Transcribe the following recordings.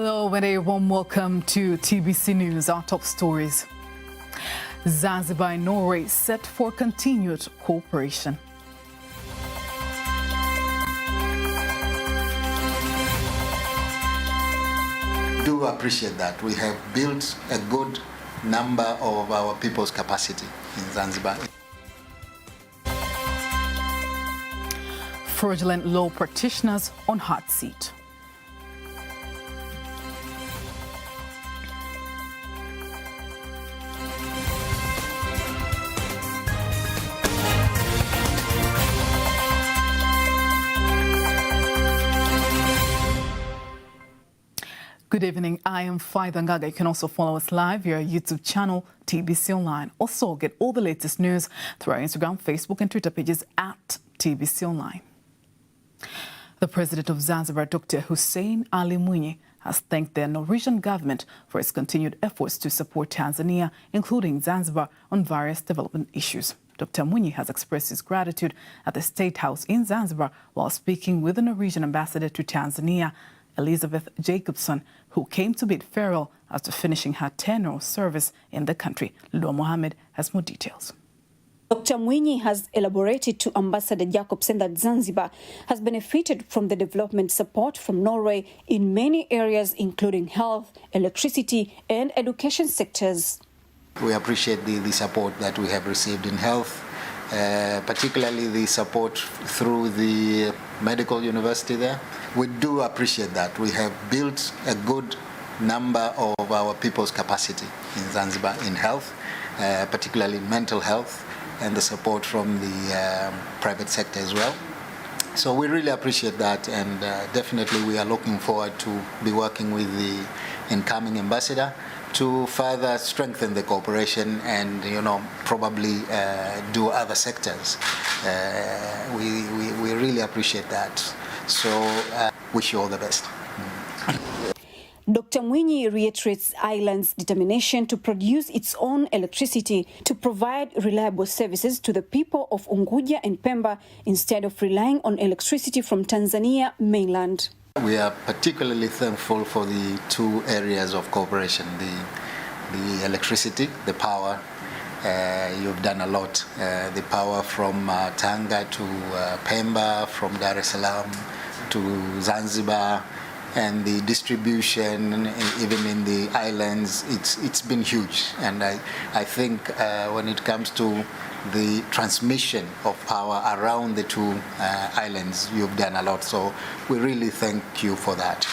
Hello and a warm welcome to TBC News. Our top stories. Zanzibar and Norway set for continued cooperation. Do appreciate that we have built a good number of our people's capacity in Zanzibar. Fraudulent law practitioners on hot seat. Good evening, I am Faida Ngaga. You can also follow us live via our YouTube channel, TBC Online. Also get all the latest news through our Instagram, Facebook and Twitter pages at TBC Online. The President of Zanzibar, Dr. Hussein Ali Mwinyi, has thanked the Norwegian government for its continued efforts to support Tanzania, including Zanzibar, on various development issues. Dr. Mwinyi has expressed his gratitude at the State House in Zanzibar while speaking with the Norwegian ambassador to Tanzania, Elizabeth Jacobson, who came to bid farewell after finishing her tenure of service in the country. Lua Mohammed has more details. Dr. Mwinyi has elaborated to Ambassador Jacobson that Zanzibar has benefited from the development support from Norway in many areas, including health, electricity and education sectors. We appreciate the support that we have received in health, particularly the support through the medical university there. We do appreciate that. We have built a good number of our people's capacity in Zanzibar in health, particularly mental health, and the support from the private sector as well. So we really appreciate that, and definitely we are looking forward to be working with the incoming ambassador to further strengthen the cooperation and, probably do other sectors. We really appreciate that. So wish you all the best. Dr. Mwinyi reiterates Ireland's determination to produce its own electricity to provide reliable services to the people of Unguja and Pemba instead of relying on electricity from Tanzania mainland. We are particularly thankful for the two areas of cooperation, the electricity, the power. You've done a lot. The power from Tanga to Pemba, from Dar es Salaam to Zanzibar, and the distribution, even in the islands, it's been huge. And I think when it comes to the transmission of power around the two islands, you've done a lot. So we really thank you for that.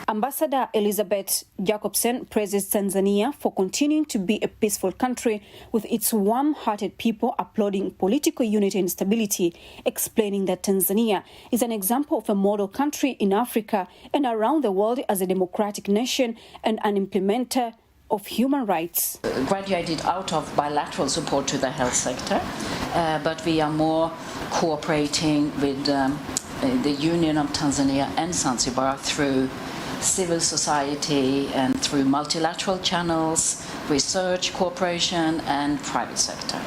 Ambassador Elizabeth Jacobson praises Tanzania for continuing to be a peaceful country with its warm-hearted people applauding political unity and stability, explaining that Tanzania is an example of a model country in Africa and around the world as a democratic nation and an implementer of human rights. Graduated out of bilateral support to the health sector, but we are more cooperating with the Union of Tanzania and Zanzibar through civil society and through multilateral channels, research, cooperation and private sector.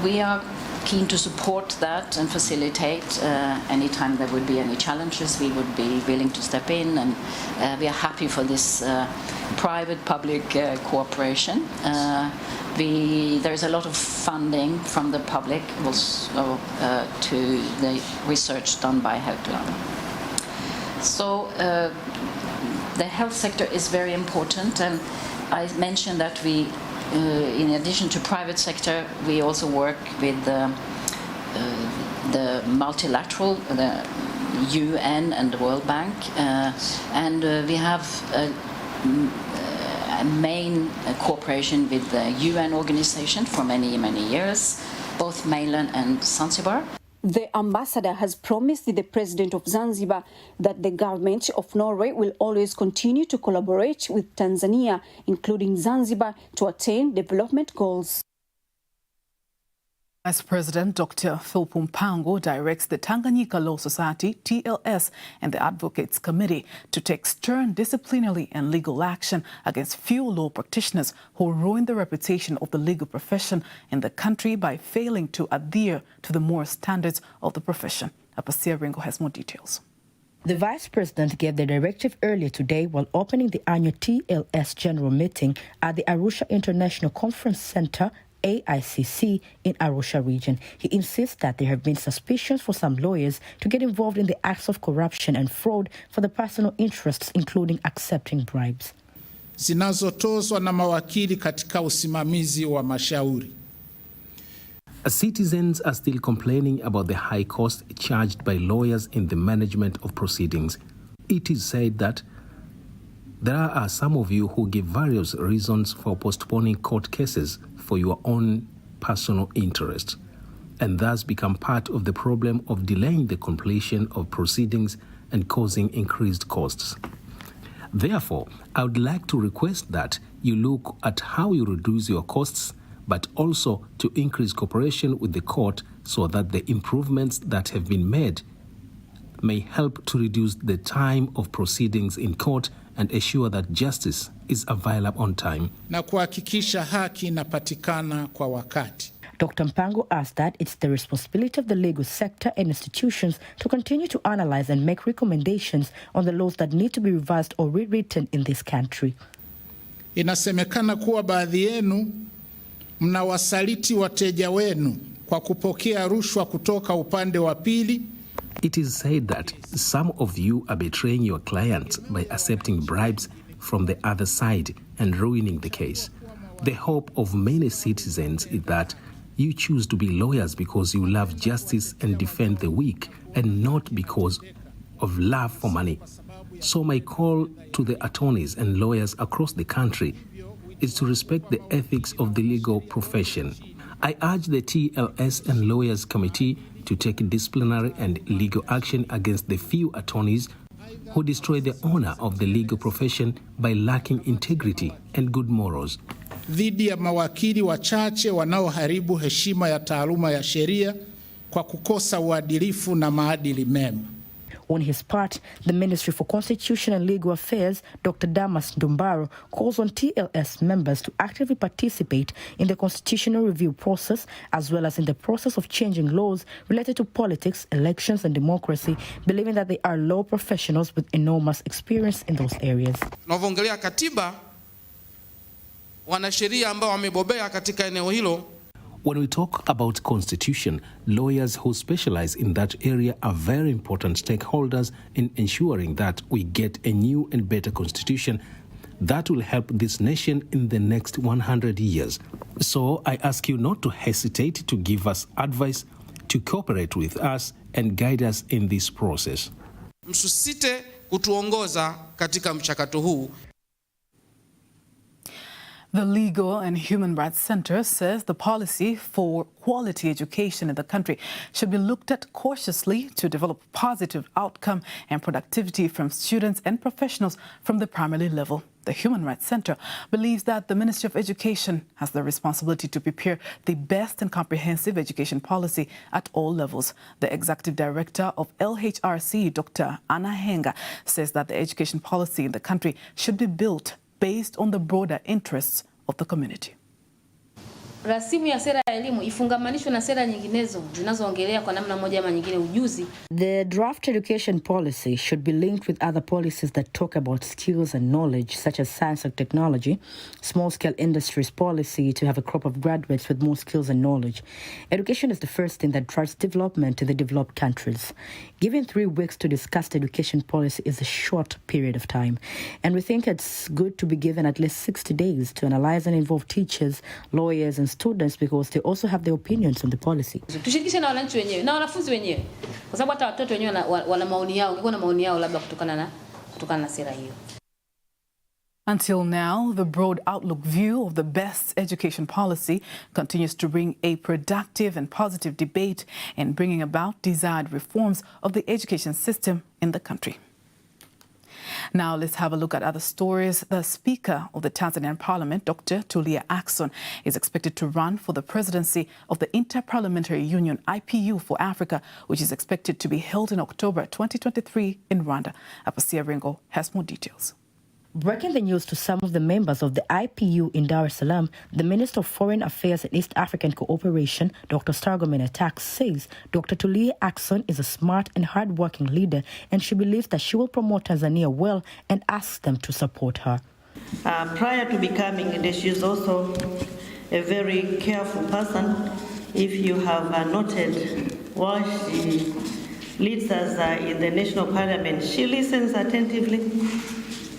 We are keen to support that and facilitate anytime there would be any challenges. We would be willing to step in, and we are happy for this private-public cooperation. There is a lot of funding from the public also to the research done by Högland. So the health sector is very important, and I mentioned that we, in addition to private sector, we also work with the multilateral, the UN and the World Bank, and we have a main cooperation with the UN organization for many, many years, both mainland and Zanzibar. The ambassador has promised the president of Zanzibar that the government of Norway will always continue to collaborate with Tanzania, including Zanzibar, to attain development goals. Vice President Dr. Philip Mpango directs the Tanganyika Law Society, TLS, and the Advocates Committee to take stern disciplinary and legal action against few law practitioners who ruin the reputation of the legal profession in the country by failing to adhere to the moral standards of the profession. Apasia Ringo has more details. The Vice President gave the directive earlier today while opening the annual TLS General Meeting at the Arusha International Conference Center, AICC, in Arusha region. He insists that there have been suspicions for some lawyers to get involved in the acts of corruption and fraud for their personal interests, including accepting bribes. Zinazotozwa na mawakili katika usimamizi wa mashauri. Citizens are still complaining about the high cost charged by lawyers in the management of proceedings. It is said that there are some of you who give various reasons for postponing court cases for your own personal interest, and thus become part of the problem of delaying the completion of proceedings and causing increased costs. Therefore, I would like to request that you look at how you reduce your costs, but also to increase cooperation with the court so that the improvements that have been made may help to reduce the time of proceedings in court and ensure that justice is available on time. Na kuhakikisha haki inapatikana kwa wakati. Dr. Mpango asked that it's the responsibility of the legal sector and institutions to continue to analyze and make recommendations on the laws that need to be revised or rewritten in this country. Inasemekana kuwa baadhi yenu mnawasaliti wateja wenu kwa kupokea rushwa kutoka upande wa pili. It is said that some of you are betraying your clients by accepting bribes from the other side and ruining the case. The hope of many citizens is that you choose to be lawyers because you love justice and defend the weak, and not because of love for money. So my call to the attorneys and lawyers across the country is to respect the ethics of the legal profession. I urge the TLS and Lawyers Committee to take disciplinary and legal action against the few attorneys who destroy the honor of the legal profession by lacking integrity and good morals. Dhidi ya mawakili wachache wanaoharibu heshima ya taaluma ya sheria kwa kukosa uadilifu na maadili mema. On his part, the Ministry for Constitution and Legal Affairs, Dr. Damas Ndumbaro, calls on TLS members to actively participate in the constitutional review process, as well as in the process of changing laws related to politics, elections, and democracy, believing that they are law professionals with enormous experience in those areas. Tunavyoongelea katiba, wanasheria ambao wamebobea katika eneo hilo. When we talk about constitution, lawyers who specialize in that area are very important stakeholders in ensuring that we get a new and better constitution that will help this nation in the next 100 years. So I ask you not to hesitate to give us advice, to cooperate with us and guide us in this process. Msusite kutuongoza katika mchakato huu. The Legal and Human Rights Center says the policy for quality education in the country should be looked at cautiously to develop positive outcome and productivity from students and professionals from the primary level. The Human Rights Center believes that the Ministry of Education has the responsibility to prepare the best and comprehensive education policy at all levels. The Executive Director of LHRC, Dr. Anna Henga, says that the education policy in the country should be built based on the broader interests of the community. Rasimu ya sera ya elimu ifungamanishwe na sera nyinginezo zinazoongelea kwa namna moja ama nyingine ujuzi. The draft education policy should be linked with other policies that talk about skills and knowledge, such as science and technology, small-scale industries policy to have a crop of graduates with more skills and knowledge. Education is the first thing that drives development in the developed countries. Given 3 weeks to discuss the education policy is a short period of time, and we think it's good to be given at least 60 days to analyze and involve teachers, lawyers, and students, because they also have their opinions on the policy. Tushirikishe na wananchi wenyewe na wanafunzi wenyewe, kwa sababu hata watoto wenyewe wana maoni yao, ungekuwa na maoni yao labda kutokana na sera hiyo. Until now, the broad outlook view of the best education policy continues to bring a productive and positive debate in bringing about desired reforms of the education system in the country. Now let's have a look at other stories. The Speaker of the Tanzanian Parliament, Dr. Tulia Ackson, is expected to run for the presidency of the Inter-Parliamentary Union, IPU, for Africa, which is expected to be held in October 2023 in Rwanda. Apasia Ringo has more details. Breaking the news to some of the members of the IPU in Dar es Salaam, the Minister of Foreign Affairs and East African Cooperation, Dr. Stargomena Tax, says Dr. Tulia Ackson is a smart and hard-working leader, and she believes that she will promote Tanzania well and asks them to support her. Prior to becoming leader, she is also a very careful person. If you have noted while she leads us in the National Parliament, she listens attentively.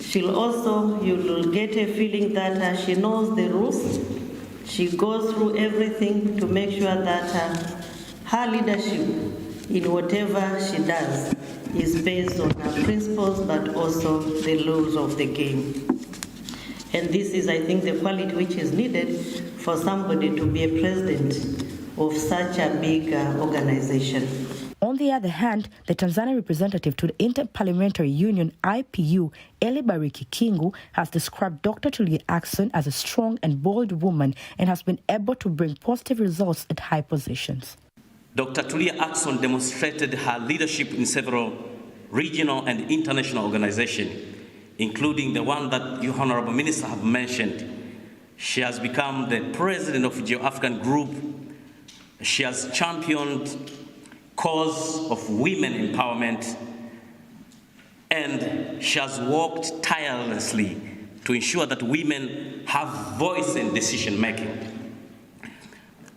She'll also, you'll get a feeling that she knows the rules. She goes through everything to make sure that her leadership in whatever she does is based on her principles, but also the rules of the game. And this is, I think, the quality which is needed for somebody to be a president of such a big organization. On the other hand, the Tanzania representative to the Interparliamentary Union, IPU, Eli Bariki Kingu, has described Dr. Tulia Ackson as a strong and bold woman and has been able to bring positive results at high positions. Dr. Tulia Ackson demonstrated her leadership in several regional and international organizations, including the one that you, Honorable Minister, have mentioned. She has become the president of Geo-African Group. She has championed cause of women empowerment, and she has worked tirelessly to ensure that women have voice in decision making.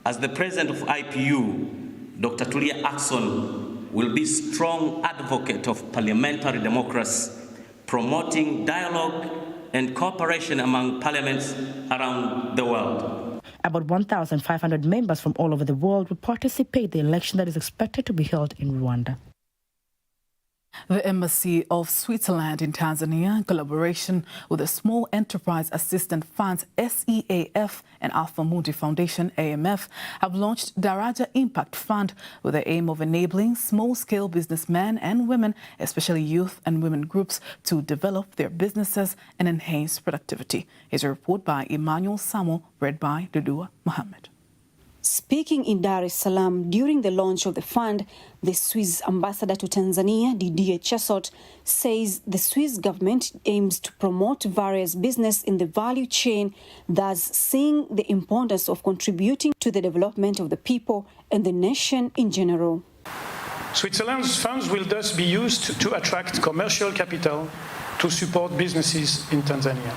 As the president of IPU, Dr. Tulia Ackson will be strong advocate of parliamentary democracy, promoting dialogue and cooperation among parliaments around the world. About 1,500 members from all over the world will participate in the election that is expected to be held in Rwanda. The Embassy of Switzerland in Tanzania, in collaboration with the Small Enterprise Assistance Funds SEAF and Alpha Mundi Foundation AMF, have launched Daraja Impact Fund with the aim of enabling small-scale businessmen and women, especially youth and women groups, to develop their businesses and enhance productivity. Here's a report by Emmanuel Samo, read by Dudua Mohammed. Speaking in Dar es Salaam during the launch of the fund, the Swiss ambassador to Tanzania, Didier Chessot, says the Swiss government aims to promote various business in the value chain, thus seeing the importance of contributing to the development of the people and the nation in general. Switzerland's funds will thus be used to attract commercial capital to support businesses in Tanzania.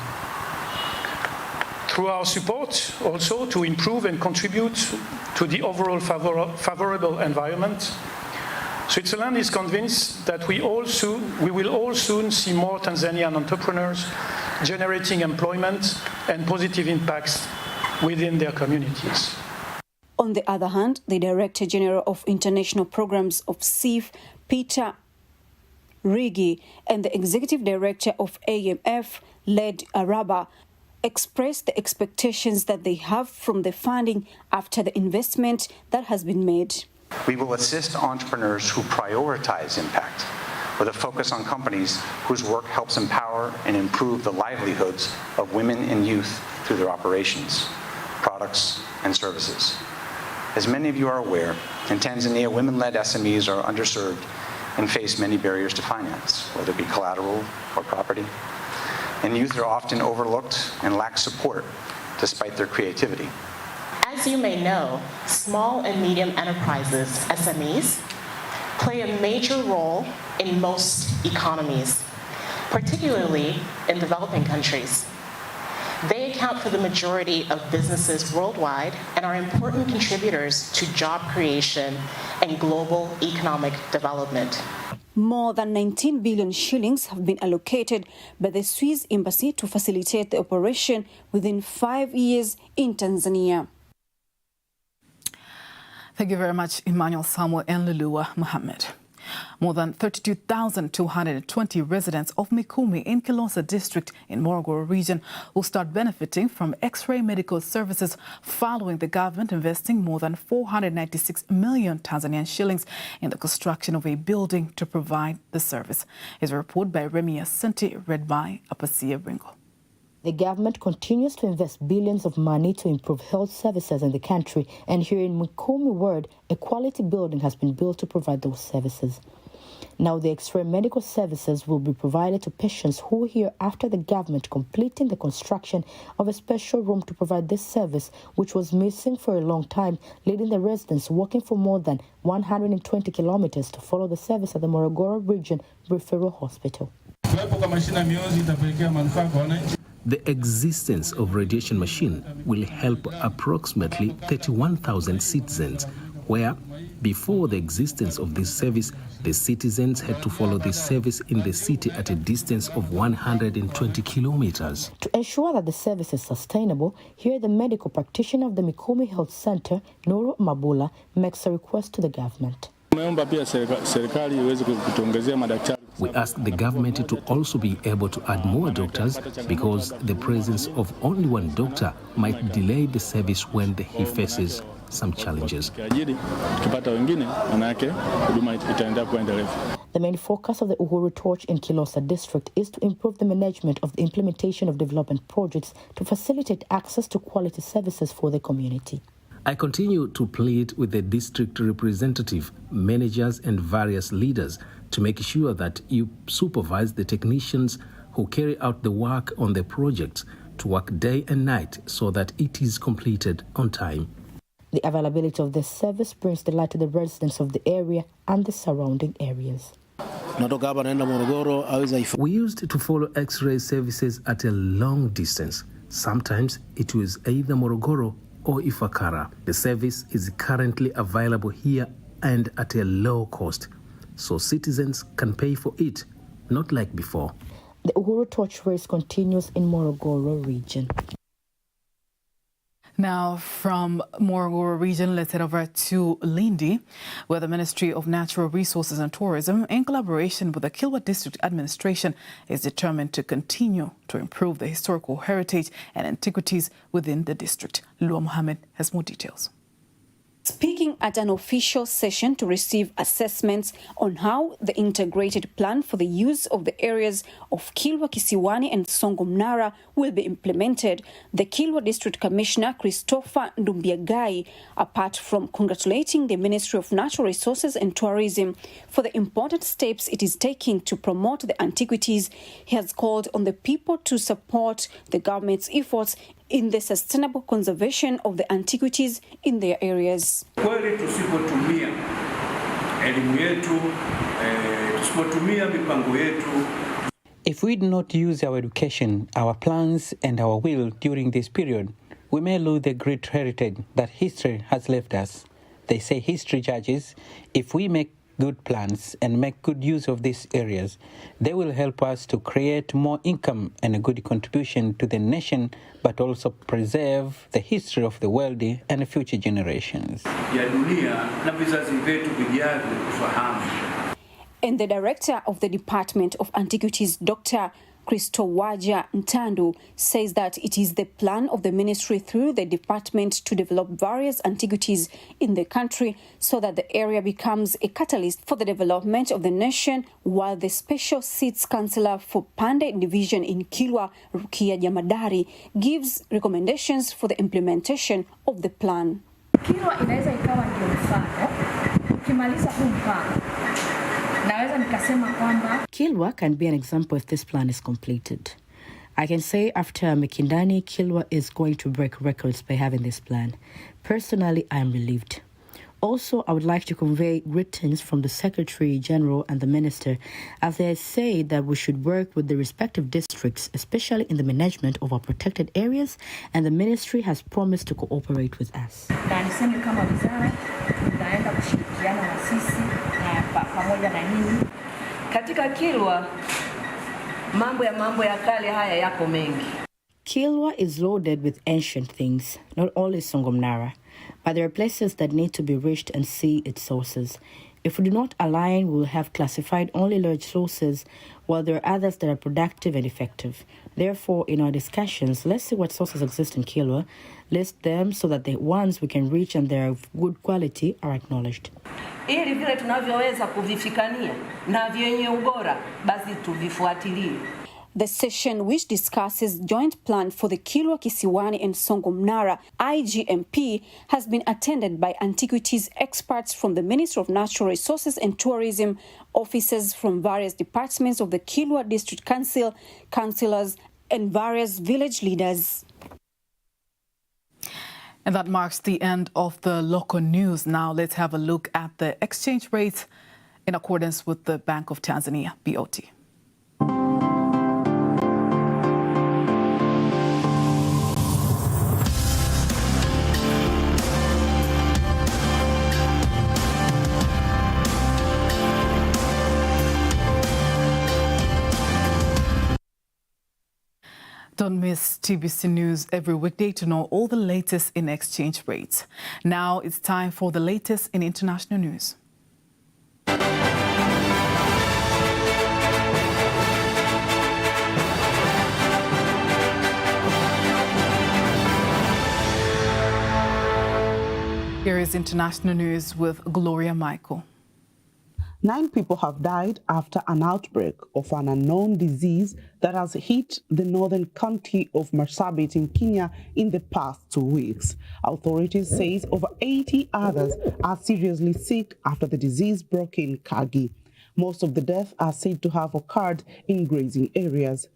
Through our support, also to improve and contribute to the overall favorable environment, Switzerland is convinced that we will all soon see more Tanzanian entrepreneurs generating employment and positive impacts within their communities. On the other hand, the Director General of International Programs of SEAF, Peter Rigi, and the Executive Director of AMF, Led Araba, expressed the expectations that they have from the funding after the investment that has been made. We will assist entrepreneurs who prioritize impact with a focus on companies whose work helps empower and improve the livelihoods of women and youth through their operations, products, and services. As many of you are aware, in Tanzania, women-led SMEs are underserved and face many barriers to finance, whether it be collateral or property. And youth are often overlooked and lack support despite their creativity. As you may know, small and medium enterprises, SMEs, play a major role in most economies, particularly in developing countries. They account for the majority of businesses worldwide and are important contributors to job creation and global economic development. More than 19 billion shillings have been allocated by the Swiss embassy to facilitate the operation within 5 years in Tanzania. Thank you very much, Emmanuel Samuel and Lulua Mohammed. More than 32,220 residents of Mikumi in Kilosa district in Morogoro region will start benefiting from X-ray medical services following the government investing more than 496 million Tanzanian shillings in the construction of a building to provide the service. Here's a report by Remy Asante, read by Apasia Bringo. The government continues to invest billions of money to improve health services in the country, and here in Mikumi Ward, a quality building has been built to provide those services. Now, the X-ray medical services will be provided to patients who are here after the government completing the construction of a special room to provide this service, which was missing for a long time, leading the residents walking for more than 120 kilometers to follow the service at the Morogoro Region Referral Hospital. The existence of radiation machine will help approximately 31,000 citizens, where before the existence of this service, the citizens had to follow this service in the city at a distance of 120 kilometers. To ensure that the service is sustainable, here the medical practitioner of the Mikumi Health Center, Nuru Mabula, makes a request to the government. We ask the government to also be able to add more doctors because the presence of only one doctor might delay the service when he faces some challenges. The main focus of the Uhuru Torch in Kilosa district is to improve the management of the implementation of development projects to facilitate access to quality services for the community. I continue to plead with the district representative, managers and various leaders to make sure that you supervise the technicians who carry out the work on the projects to work day and night so that it is completed on time. The availability of this service brings delight to the residents of the area and the surrounding areas. We used to follow X-ray services at a long distance. Sometimes it was either Morogoro or Ifakara. The service is currently available here and at a low cost, so citizens can pay for it, not like before. The Uhuru Torch race continues in Morogoro region. Now, from Morogoro region, let's head over to Lindi, where the Ministry of Natural Resources and Tourism, in collaboration with the Kilwa District Administration, is determined to continue to improve the historical heritage and antiquities within the district. Lua Mohammed has more details. Speaking at an official session to receive assessments on how the integrated plan for the use of the areas of Kilwa Kisiwani and Songo Mnara will be implemented, the Kilwa District Commissioner Christopher Ndumbiagai, apart from congratulating the Ministry of Natural Resources and Tourism for the important steps it is taking to promote the antiquities, he has called on the people to support the government's efforts in the sustainable conservation of the antiquities in their areas. Kweli tusipotumia elimu yetu, tusipotumia mipango yetu. If we do not use our education, our plans and our will during this period, we may lose the great heritage that history has left us. They say history judges. If we make good plans and make good use of these areas, they will help us to create more income and a good contribution to the nation, but also preserve the history of the world and future generations. And the director of the Department of Antiquities, Dr. Christowaja Ntandu, says that it is the plan of the ministry through the department to develop various antiquities in the country so that the area becomes a catalyst for the development of the nation, while the special seats councillor for Pande Division in Kilwa, Rukia Jamadari, gives recommendations for the implementation of the plan. Kilwa inaweza ikawa ndio mfano. Ukimaliza huu mfano, Kilwa can be an example if this plan is completed. I can say after Mikindani, Kilwa is going to break records by having this plan. Personally, I am relieved. Also, I would like to convey greetings from the Secretary General and the Minister, as they say that we should work with the respective districts, especially in the management of our protected areas, and the Ministry has promised to cooperate with us. Katika Kilwa, mambo ya kale haya yako mengi. Kilwa is loaded with ancient things, not only Songo Mnara, but there are places that need to be reached and see its sources. If we do not align, we will have classified only large sources, while there are others that are productive and effective. Therefore, in our discussions, let's see what sources exist in Kilwa, list them so that the ones we can reach and they are of good quality are acknowledged. Ili vile tunavyoweza kuvifikania na vyenye ubora, basi tuvifuatilie. The session, which discusses joint plan for the Kilwa Kisiwani and Songo Mnara IGMP, has been attended by antiquities experts from the Ministry of Natural Resources and Tourism, officers from various departments of the Kilwa District Council, councillors, and various village leaders. And that marks the end of the local news. Now let's have a look at the exchange rates in accordance with the Bank of Tanzania, BOT. Don't miss TBC News every weekday to know all the latest in exchange rates. Now it's time for the latest in international news. Here is international news with Gloria Michael. 9 people have died after an outbreak of an unknown disease that has hit the northern county of Marsabit in Kenya in the past 2 weeks. Authorities say over 80 others are seriously sick after the disease broke in Kagi. Most of the deaths are said to have occurred in grazing areas.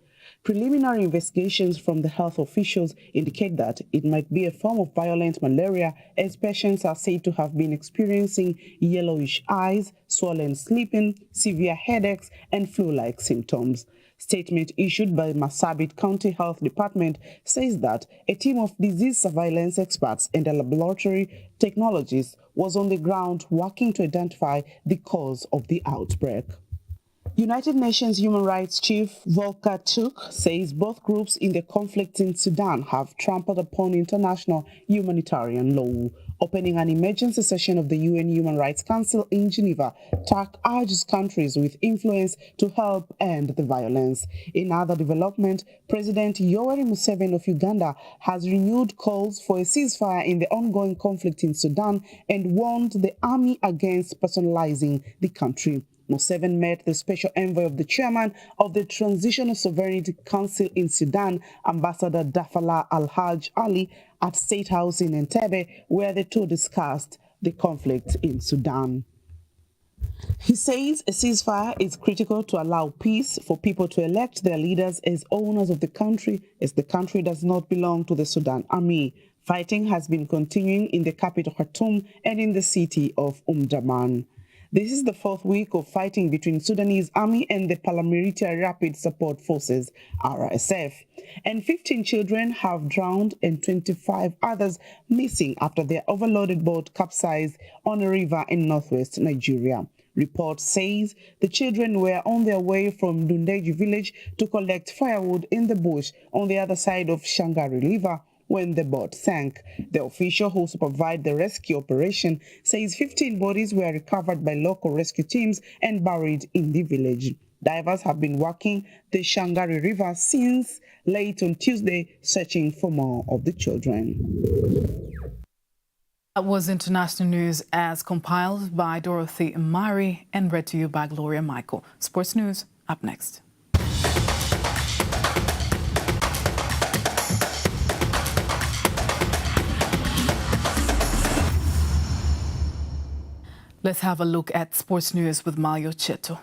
Preliminary investigations from the health officials indicate that it might be a form of violent malaria, as patients are said to have been experiencing yellowish eyes, swollen sleeping, severe headaches, and flu-like symptoms. Statement issued by Marsabit County Health Department says that a team of disease surveillance experts and a laboratory technologist was on the ground working to identify the cause of the outbreak. United Nations Human Rights Chief Volker Turk says both groups in the conflict in Sudan have trampled upon international humanitarian law. Opening an emergency session of the UN Human Rights Council in Geneva, Turk urges countries with influence to help end the violence. In other development, President Yoweri Museveni of Uganda has renewed calls for a ceasefire in the ongoing conflict in Sudan and warned the army against personalizing the country. Museveni met the special envoy of the chairman of the Transitional Sovereignty Council in Sudan, Ambassador Dafala Al-Haj Ali, at State House in Entebbe, where the two discussed the conflict in Sudan. He says a ceasefire is critical to allow peace for people to elect their leaders as owners of the country, as the country does not belong to the Sudan army. Fighting has been continuing in the capital Khartoum and in the city of Omdurman. This is the 4th week of fighting between Sudanese army and the Paramilitary Rapid Support Forces, RSF. And 15 children have drowned and 25 others missing after their overloaded boat capsized on a river in northwest Nigeria. Report says the children were on their way from Dundeji village to collect firewood in the bush on the other side of Shangari River when the boat sank. The official who supervised the rescue operation says 15 bodies were recovered by local rescue teams and buried in the village. Divers have been working the Shangari River since late on Tuesday, searching for more of the children. That was international news as compiled by Dorothy Mari and read to you by Gloria Michael. Sports news up next. Let's have a look at sports news with Mario Cheto.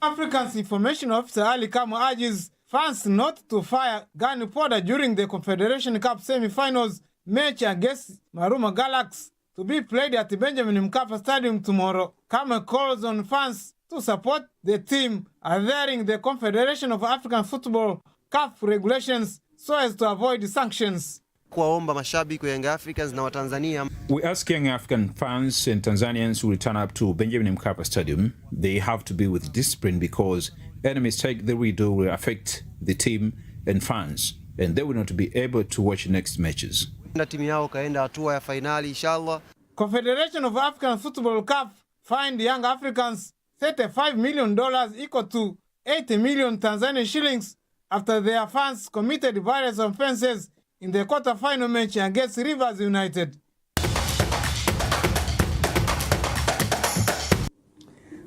Africa's information officer Ali Kamu urges fans not to fire gun powder during the Confederation Cup semi-finals match against Maruma Galaxy to be played at the Benjamin Mkapa Stadium tomorrow. Kamu calls on fans to support the team adhering the Confederation of African Football CAF regulations so as to avoid sanctions. Kuwaomba mashabiki wa Young Africans na Watanzania. We ask young African fans and Tanzanians who return up to Benjamin Mkapa Stadium, they have to be with discipline because any mistake they will do will affect the team and fans, and they will not be able to watch next matches. Na timu yao kaenda hatua ya finali inshallah. Confederation of African Football CAF fined Young Africans $35 million equal to 80 million Tanzanian shillings after their fans committed various offenses in the quarter-final match against Rivers United.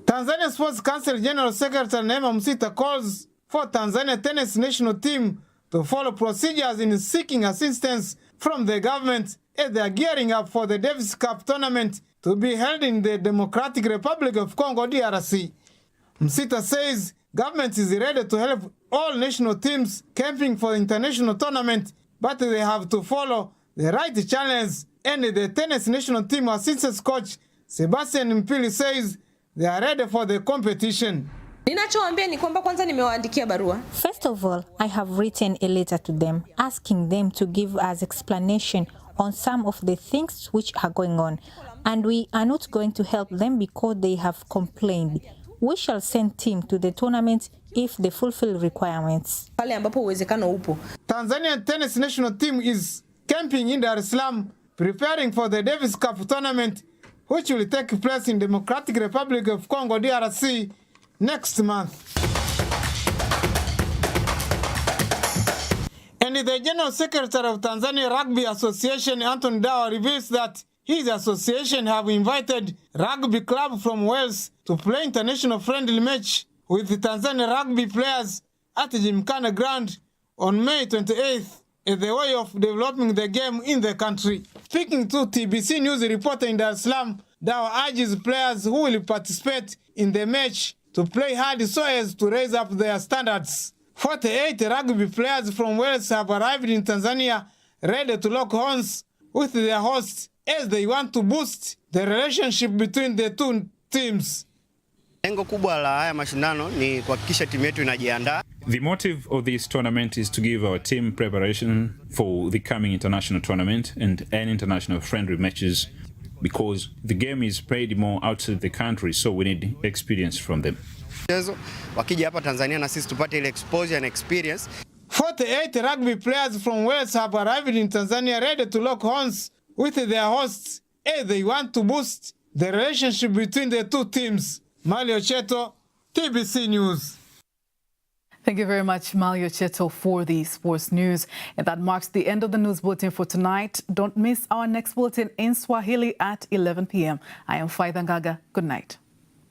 Tanzania Sports Council General Secretary Neema Msita calls for Tanzania tennis national team to follow procedures in seeking assistance from the government as they are gearing up for the Davis Cup tournament to be held in the Democratic Republic of Congo, DRC. Msita says government is ready to help all national teams camping for the international tournament, but they have to follow the right channels. And the tennis national team assistance coach Sebastian Mpili says they are ready for the competition. First of all, I have written a letter to them asking them to give us explanation on some of the things which are going on, and we are not going to help them because they have complained. We shall send team to the tournament if they fulfill requirements. Tanzanian tennis national team is camping in Dar es Salaam, preparing for the Davis Cup tournament, which will take place in Democratic Republic of Congo, DRC, next month. And the General Secretary of Tanzania Rugby Association, Anthony Dawa, reveals that his association have invited rugby club from Wales to play international friendly match with the Tanzania rugby players at the Gymkhana ground on May 28th as a way of developing the game in the country. Speaking to TBC News reporter in Dar es Salaam, Dawa urges players who will participate in the match to play hard so as to raise up their standards. 48 rugby players from Wales have arrived in Tanzania ready to lock horns with their hosts as they want to boost the relationship between the two teams. The motive of this tournament is to give our team preparation for the coming international tournament and international friendly matches, because the game is played more outside the country, so we need experience from them. 48 rugby players from Wales have arrived in Tanzania ready to lock horns with their hosts as they want to boost the relationship between the two teams. Malio Cheto, TBC News. Thank you very much, Malio Cheto, for the sports news. And that marks the end of the news bulletin for tonight. Don't miss our next bulletin in Swahili at 11 p.m. I am Faida Ngaga. Good night.